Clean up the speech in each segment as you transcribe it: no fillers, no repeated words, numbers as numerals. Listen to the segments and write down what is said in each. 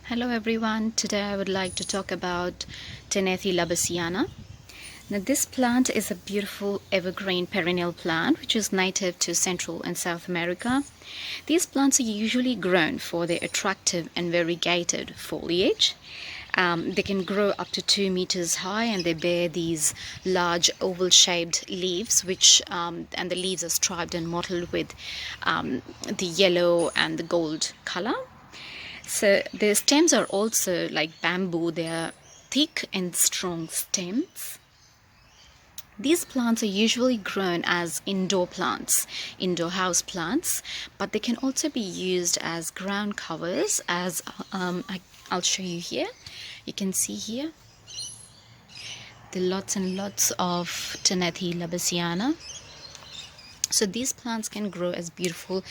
Hello everyone, today I would like to talk about Ctenanthe Lubbersiana. Now this plant is a beautiful evergreen perennial plant which is native to Central and South America. These plants are usually grown for their attractive and variegated foliage. They can grow up to 2 meters high and they bear these large oval-shaped leaves and the leaves are striped and mottled with the yellow and the gold color. So the stems are also like bamboo. They are thick and strong stems. These plants are usually grown as indoor plants, indoor house plants, but they can also be used as ground covers, as I'll show you here. You can see here the lots and lots of Ctenanthe Lubbersiana. So these plants can grow as beautiful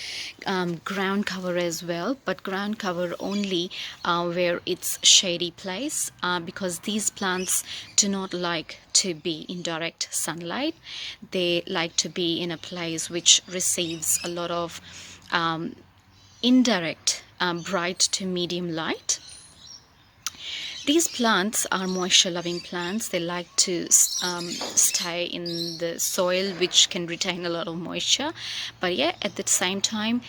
ground cover as well, but ground cover only where it's shady place, because these plants do not like to be in direct sunlight. They like to be in a place which receives a lot of indirect bright to medium light. These plants are moisture-loving plants. They like to stay in the soil, which can retain a lot of moisture. But yeah, at the same time,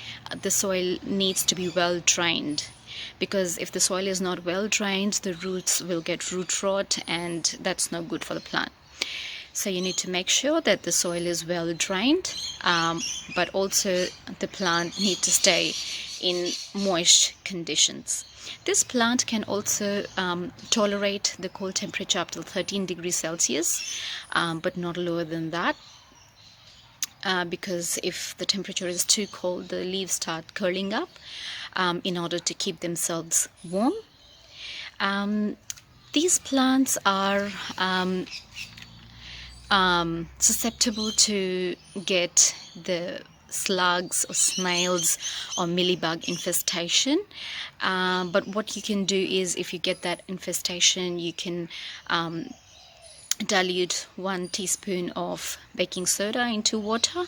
the soil needs to be well drained, because if the soil is not well drained, the roots will get root rot, and that's no good for the plant. So you need to make sure that the soil is well drained, but also the plant needs to stay in moist conditions. This plant can also tolerate the cold temperature up to 13 degrees Celsius, but not lower than that, because if the temperature is too cold, the leaves start curling up in order to keep themselves warm. These plants are susceptible to get the slugs or snails or mealybug infestation, but what you can do is, if you get that infestation, you can dilute 1 teaspoon of baking soda into water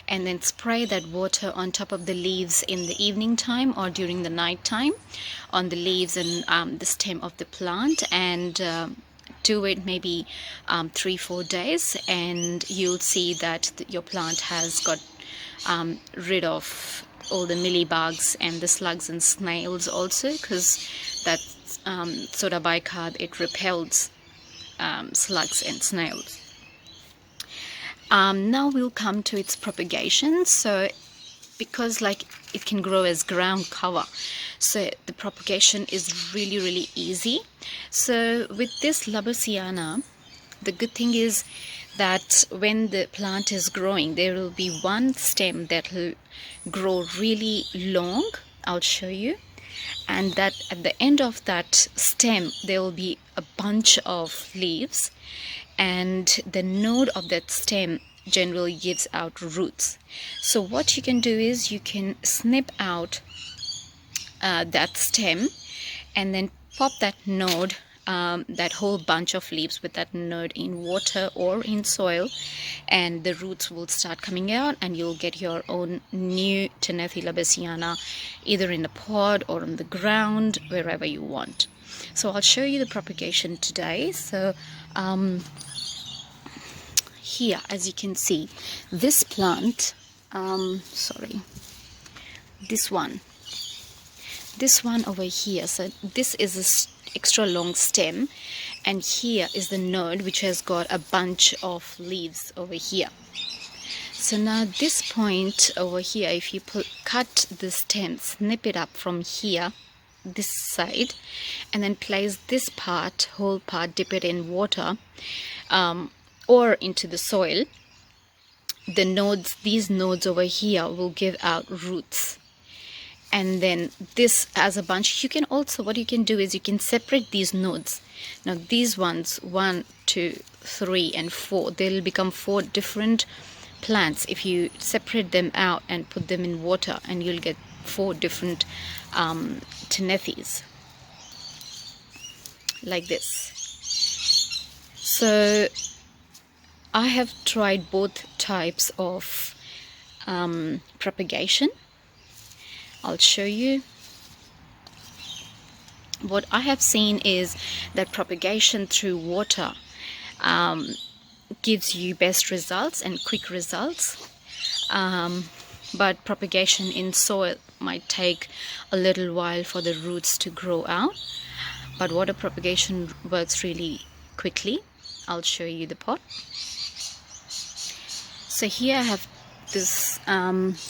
and then spray that water on top of the leaves in the evening time or during the night time on the leaves and the stem of the plant, and do it maybe 3-4 days, and you'll see that your plant has got rid of all the mealybugs and the slugs and snails also, because that soda bicarb, it repels slugs and snails. Now we'll come to its propagation. So because it can grow as ground cover, so the propagation is really easy. So with this Lubbersiana, the good thing is that when the plant is growing, there will be one stem that will grow really long. I'll show you. And that at the end of that stem, there will be a bunch of leaves, and the node of that stem generally gives out roots. So what you can do is you can snip out that stem and then pop that node, that whole bunch of leaves with that node, in water or in soil, and the roots will start coming out, and you'll get your own new Ctenanthe Lubbersiana either in a pot or on the ground, wherever you want. So I'll show you the propagation today. So here, as you can see, this plant, this one over here, so this is a extra long stem, and here is the node which has got a bunch of leaves over here. So now this point over here, if you cut the stem, snip it up from here, this side, and then place this whole part, dip it in water or into the soil, these nodes over here will give out roots. And then this as a bunch, you can also, what you can do is you can separate these nodes. Now these ones, 1, 2, 3 and 4, they'll become 4 different plants if you separate them out and put them in water, and you'll get 4 different Ctenanthes like this. So I have tried both types of propagation. I'll show you. What I have seen is that propagation through water gives you best results and quick results, but propagation in soil might take a little while for the roots to grow out. But water propagation works really quickly. I'll show you the pot. So here I have this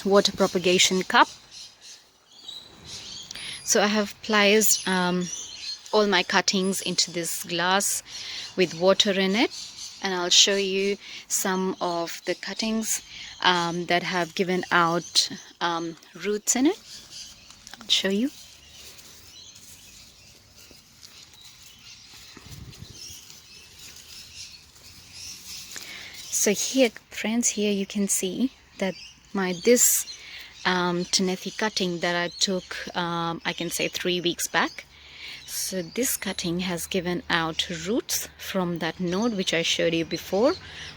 water propagation cup. So I have placed all my cuttings into this glass with water in it, and I'll show you some of the cuttings that have given out roots in it. I'll show you. So here, friends, here you can see that this Ctenanthe cutting that I took, I can say 3 weeks back. So this cutting has given out roots from that node which I showed you before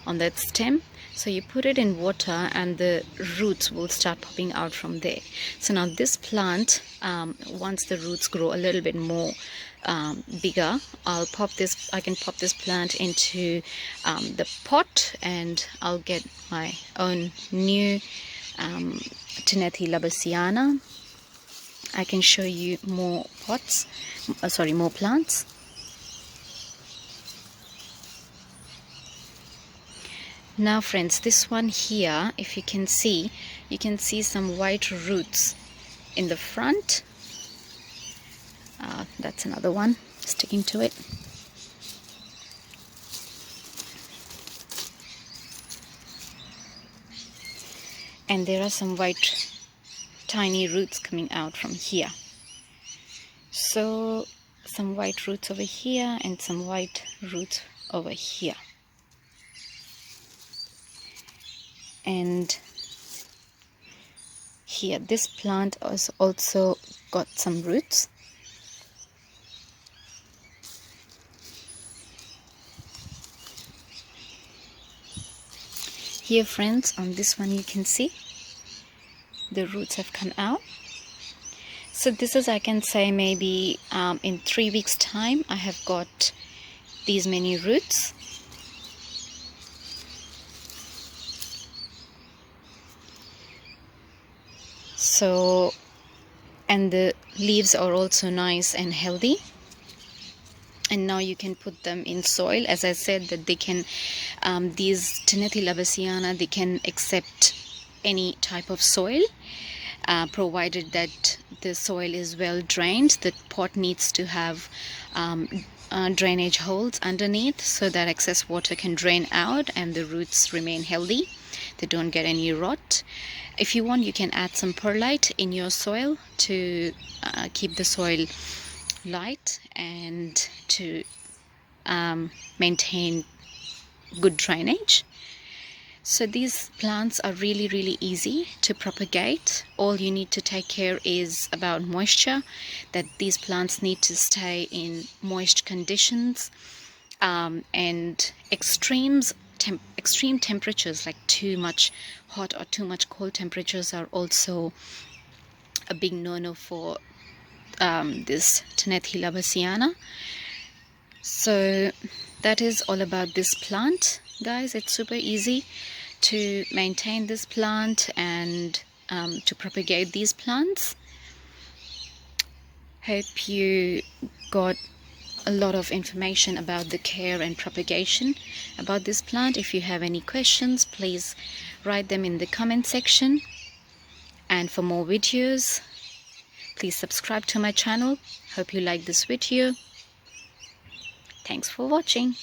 on that stem. So you put it in water and the roots will start popping out from there. So now this plant, once the roots grow a little bit more bigger, I can pop this plant into the pot, and I'll get my own new Ctenanthe Lubbersiana. I can show you more pots, more plants. Now friends, this one here, if you can see some white roots in the front. That's another one sticking to it. And there are some white tiny roots coming out from here. So some white roots over here and some white roots over here. And here, this plant has also got some roots. Here friends, on this one you can see the roots have come out. So this is, I can say, maybe in 3 weeks time I have got these many roots. So, and the leaves are also nice and healthy. And now you can put them in soil. As I said, that they can, these Ctenanthe Lubbersiana, they can accept any type of soil, provided that the soil is well drained. The pot needs to have drainage holes underneath so that excess water can drain out and the roots remain healthy. They don't get any rot. If you want, you can add some perlite in your soil to keep the soil light and to maintain good drainage. So these plants are really easy to propagate. All you need to take care is about moisture, that these plants need to stay in moist conditions, and extreme temperatures like too much hot or too much cold temperatures are also a big no-no for this Ctenanthe Lubbersiana. So that is all about this plant, guys. It's super easy to maintain this plant and to propagate these plants. Hope you got a lot of information about the care and propagation about this plant. If you have any questions, please write them in the comment section. And for more videos, please subscribe to my channel. Hope you like this video. Thanks for watching.